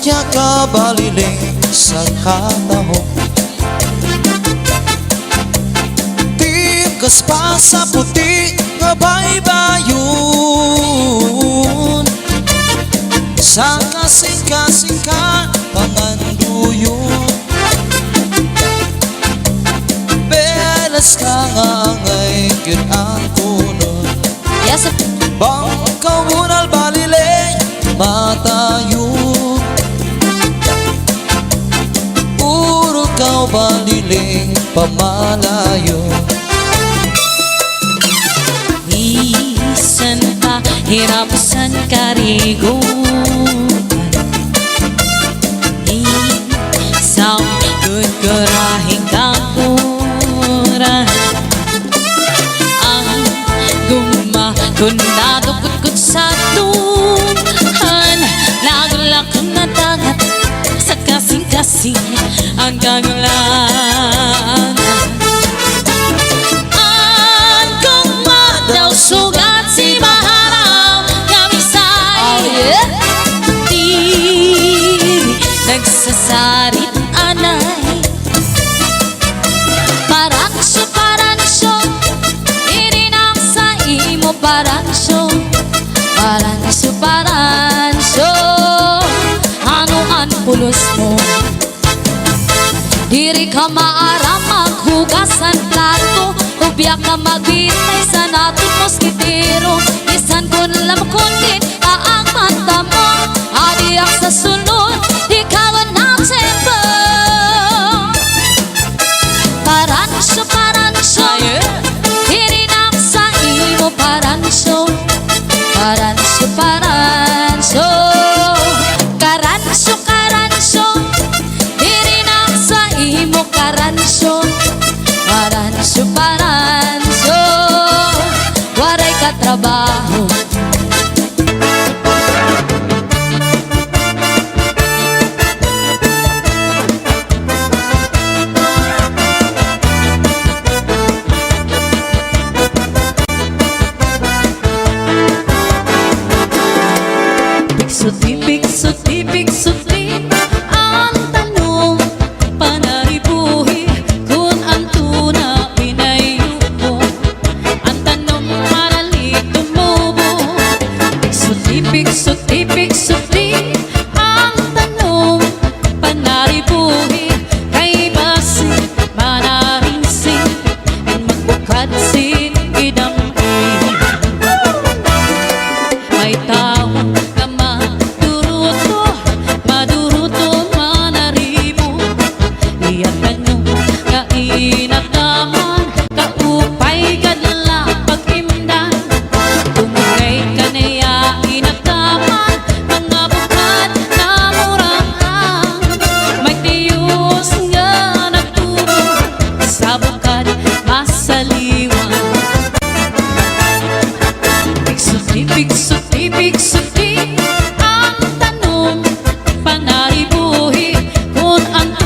Sadya ka baliling sa katahok, tigas pa sa puti nga baybayon. Sa kasing-kasing ka panganduyon, belas ka nga ngay kin ang tunod. Yes. Bangkaw munal balileng matayo, puro kaw baliling pamalayo. Isan pa hirapasan karigo, isang gudgurahing kapuran. Ang gumadukot-kut sa tuhan, lagulakang na dagat sa kasing-kasing ang kagulan. Ang gumadaw sugat si maharaw kamisay, diri nagsasarit anay. Paransyo, paransyo, irinak sa imo paransyo. Paransyo, paransyo, ano ang pulos mo? Diri ka maaram maghugasan plato, ubya ka magbitay sa natin moskitero. Isan ko nalam kundin aang mata mo, adiak sa sulod